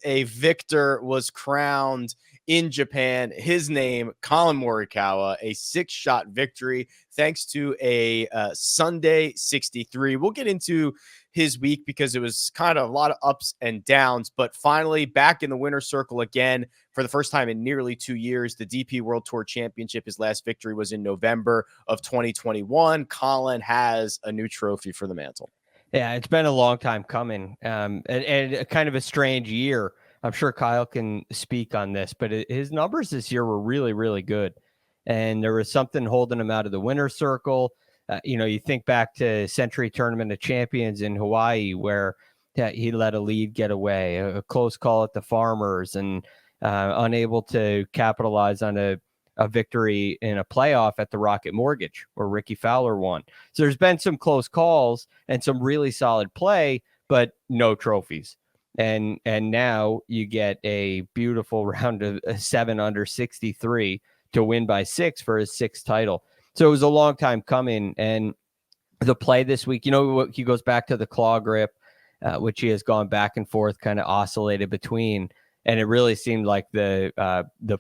a victor was crowned in Japan. His name, Collin Morikawa, a 6-shot victory thanks to a Sunday 63. We'll get into his week because it was kind of a lot of ups and downs, but finally back in the winner's circle again for the first time in nearly 2 years. The DP World Tour Championship, his last victory was in November of 2021. Collin has a new trophy for the mantle. Yeah, it's been a long time coming, and kind of a strange year. I'm sure Kyle can speak on this, but his numbers this year were really, really good. And there was something holding him out of the winner's circle. You think back to Century Tournament of Champions in Hawaii, where he let a lead get away, a close call at the Farmers, and unable to capitalize on a victory in a playoff at the Rocket Mortgage where Ricky Fowler won. So there's been some close calls and some really solid play, but no trophies. And now you get a beautiful round of 7 under 63 to win by 6 for his 6th title. So it was a long time coming. And the play this week, he goes back to the claw grip, which he has gone back and forth, kind of oscillated between. And it really seemed like the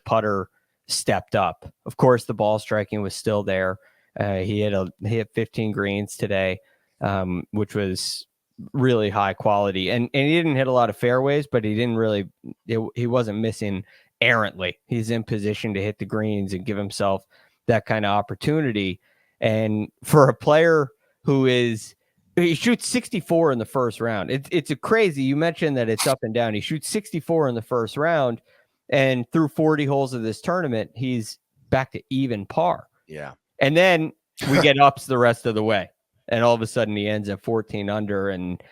putter stepped up. Of course, the ball striking was still there. He hit 15 greens today, which was really high quality. And he didn't hit a lot of fairways, but he wasn't missing errantly. He's in position to hit the greens and give himself that kind of opportunity. And for a player he shoots 64 in the first round. It's a crazy. You mentioned that it's up and down. He shoots 64 in the first round, and through 40 holes of this tournament, he's back to even par. Yeah. And then we get ups the rest of the way. And all of a sudden he ends at 14 under and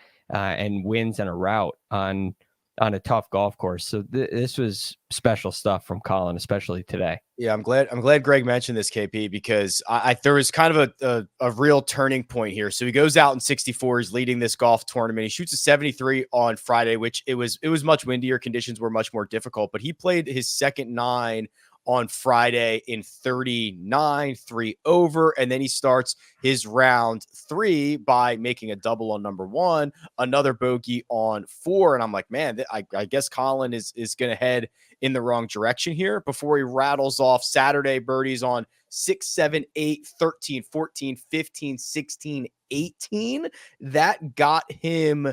wins in a rout on a tough golf course. So this was special stuff from Collin, especially today. Yeah, I'm glad Greg mentioned this, KP, because there was kind of a real turning point here. So he goes out in 64. He's leading this golf tournament. He shoots a 73 on Friday, which it was much windier. Conditions were much more difficult, but he played his second 9 on Friday in 39, 3 over. And then he starts his round 3 by making a double on number 1, another bogey on 4. And I'm like, man, I guess Collin is going to head in the wrong direction here before he rattles off Saturday birdies on 6, 7, 8, 13, 14, 15, 16, 18. That got him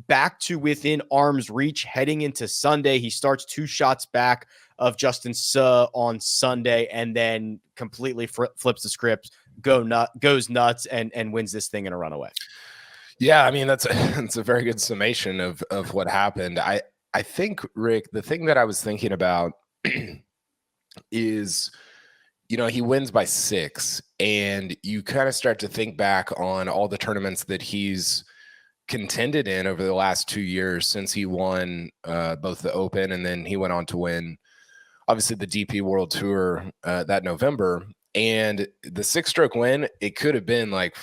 back to within arm's reach heading into Sunday. He starts 2 shots back of Justin Suh on Sunday and then completely flips the script, goes nuts and wins this thing in a runaway. Yeah, I mean, it's a very good summation of what happened. I think, Rick, the thing that I was thinking about is, he wins by 6, and you kind of start to think back on all the tournaments that he's contended in over the last 2 years since he won both the Open, and then he went on to win, obviously, the DP World Tour that November. And the 6-stroke win, it could have been like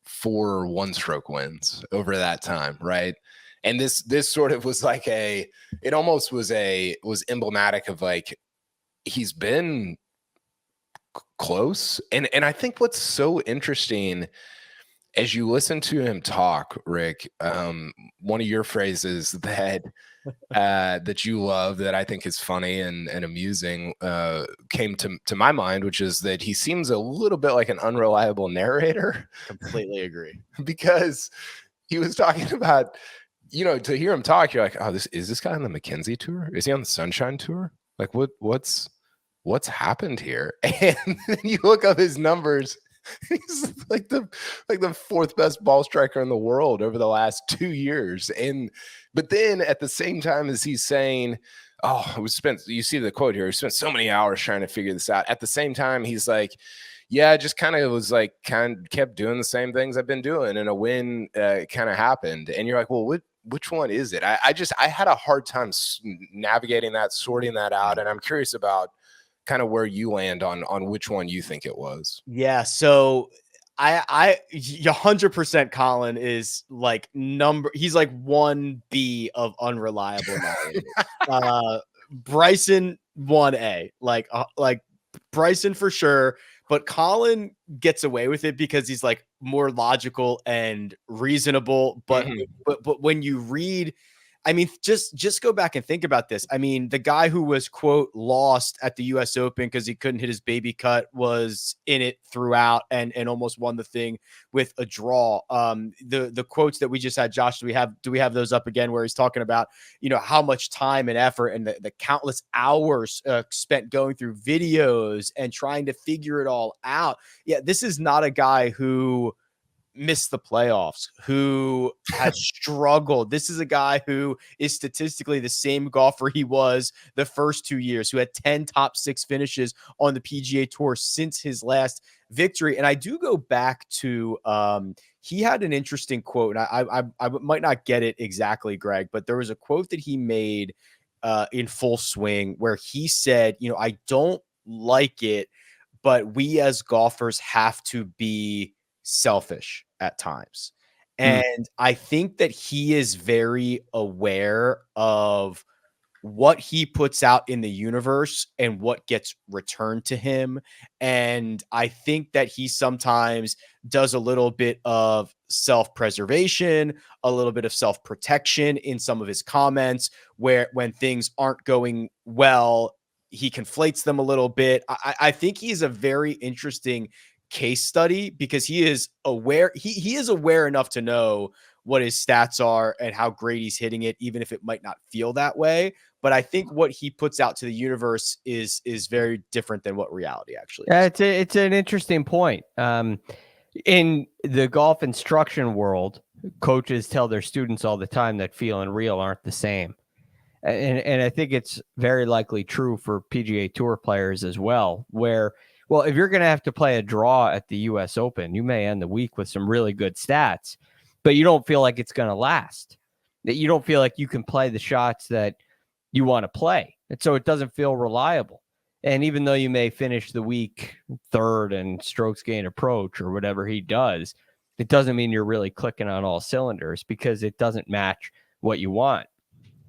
4 1-stroke wins over that time, right? And this sort of was like it almost was emblematic of like he's been close. And I think what's so interesting as you listen to him talk, Rick, one of your phrases that you love, that I think is funny and amusing, came to my mind, which is that he seems a little bit like an unreliable narrator. Completely agree. Because he was talking about, to hear him talk, you're like, oh, is this guy on the Mackenzie Tour? Is he on the Sunshine Tour? Like, what's happened here? And then you look up his numbers. He's like the 4th best ball striker in the world over the last 2 years. But then at the same time as he's saying, you see the quote here, he spent so many hours trying to figure this out. At the same time, he's like, yeah, I just kind of kept doing the same things I've been doing, and a win kind of happened. And you're like, well, which one is it? I had a hard time navigating that, sorting that out. And I'm curious about kind of where you land on which one you think it was. Yeah. So I 100% Collin is like he's like 1B of unreliable knowledge. Bryson 1A, like Bryson for sure. But Collin gets away with it because he's like more logical and reasonable. But when you read, I mean, just go back and think about this. I mean, the guy who was, quote, lost at the US Open because he couldn't hit his baby cut was in it throughout and almost won the thing with a draw. The quotes that we just had, Josh, do we have those up again, where he's talking about, how much time and effort and the countless hours spent going through videos and trying to figure it all out. Yeah, this is not a guy who missed the playoffs, who has struggled. This is a guy who is statistically the same golfer he was the first 2 years, who had 10 top 6 finishes on the PGA Tour since his last victory. And I do go back to he had an interesting quote, and I might not get it exactly, Greg, but there was a quote that he made in Full Swing where he said, I don't like it, but we as golfers have to be selfish at times. And I think that he is very aware of what he puts out in the universe and what gets returned to him. And I think that he sometimes does a little bit of self-preservation, a little bit of self-protection in some of his comments, where when things aren't going well, he conflates them a little bit. I think he's a very interesting case study because he is aware. He is aware enough to know what his stats are and how great he's hitting it, even if it might not feel that way. But I think what he puts out to the universe is very different than what reality actually is. It's an interesting point. In the golf instruction world, coaches tell their students all the time that feel and real aren't the same. And I think it's very likely true for PGA Tour players as well, where, well, if you're going to have to play a draw at the US Open, you may end the week with some really good stats, but you don't feel like it's going to last, that you don't feel like you can play the shots that you want to play. And so it doesn't feel reliable. And even though you may finish the week third in strokes gained approach or whatever he does, it doesn't mean you're really clicking on all cylinders because it doesn't match what you want.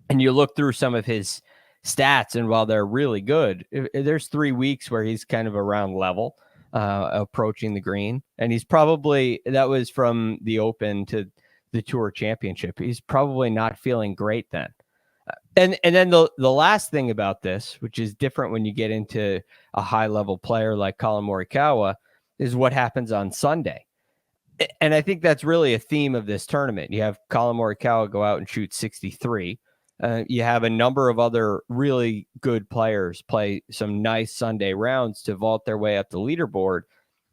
And you look through some of his stats, and while they're really good, there's 3 weeks where he's kind of around level, approaching the green. And he's probably, that was from the Open to the Tour Championship. He's probably not feeling great then. And then the last thing about this, which is different when you get into a high-level player like Collin Morikawa, is what happens on Sunday. And I think that's really a theme of this tournament. You have Collin Morikawa go out and shoot 63. You have a number of other really good players play some nice Sunday rounds to vault their way up the leaderboard.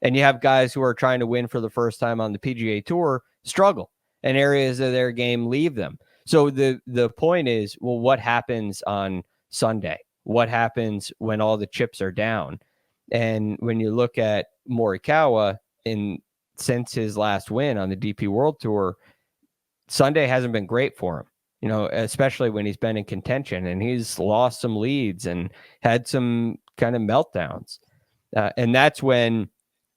And you have guys who are trying to win for the first time on the PGA Tour struggle, and areas of their game leave them. So the point is, well, what happens on Sunday? What happens when all the chips are down? And when you look at Morikawa since his last win on the DP World Tour, Sunday hasn't been great for him. Especially when he's been in contention, and he's lost some leads and had some kind of meltdowns. And that's when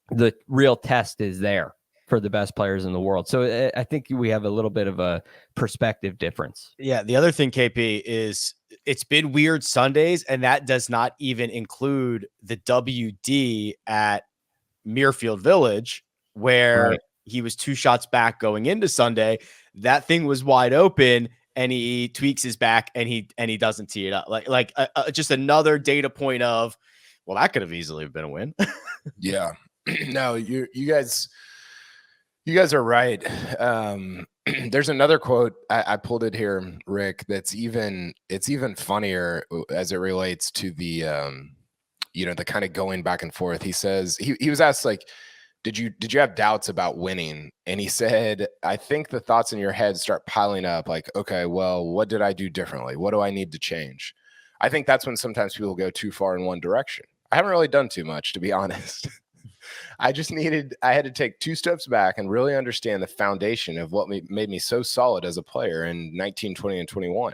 the real test is there for the best players in the world. So I think we have a little bit of a perspective difference. Yeah. The other thing, KP, is it's been weird Sundays, and that does not even include the WD at Muirfield Village, where he was 2 shots back going into Sunday. That thing was wide open, and he tweaks his back and he doesn't tee it up. Like just another data point of, well, that could have easily been a win. Yeah. No, you guys are right. There's another quote. I pulled it here, Rick, it's even funnier as it relates to the the kind of going back and forth. He says he was asked, like, did you have doubts about winning? And he said, I think the thoughts in your head start piling up, like, okay, well, what did I do differently? What do I need to change? I think that's when sometimes people go too far in one direction. I haven't really done too much, to be honest. I had to take 2 steps back and really understand the foundation of what made me so solid as a player in 19, 20, and 21.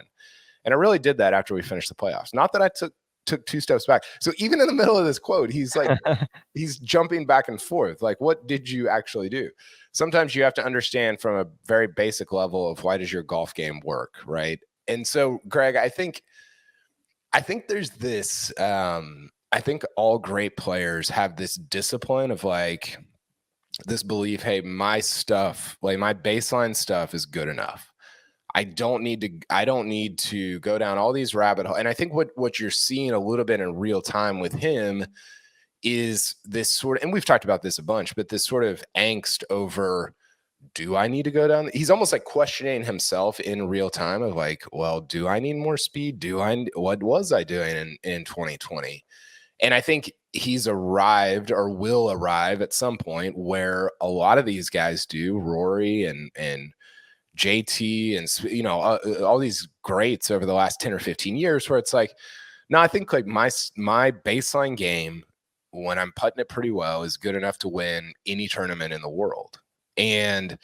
And I really did that after we finished the playoffs. Not that I took 2 steps back. So even in the middle of this quote, he's like, he's jumping back and forth. Like, what did you actually do? Sometimes you have to understand from a very basic level of, why does your golf game work, right? And so, Greg, I think there's this, I think all great players have this discipline of, like, this belief, hey, my stuff, like my baseline stuff is good enough. I don't need to go down all these rabbit holes. And I think what you're seeing a little bit in real time with him is this sort of, and we've talked about this a bunch, but this sort of angst over, do I need to go down? He's almost like questioning himself in real time of like, well, do I need more speed? What was I doing in 2020? And I think he's arrived or will arrive at some point where a lot of these guys do, Rory and JT and all these greats over the last 10 or 15 years, where it's like, no, I think like my baseline game when I'm putting it pretty well is good enough to win any tournament in the world. And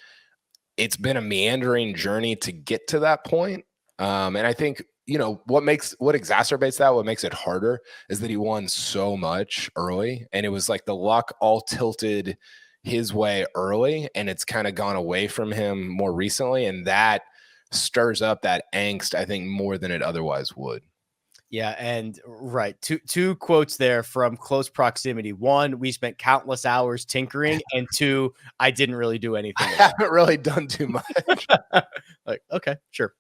it's been a meandering journey to get to that point. And I think, what exacerbates that, what makes it harder is that he won so much early, and it was like the luck all tilted his way early, and it's kind of gone away from him more recently. And that stirs up that angst, I think, more than it otherwise would. Yeah. And right. Two quotes there from close proximity. One, we spent countless hours tinkering, and two, I didn't really do anything. I haven't really done too much. Like, okay, sure.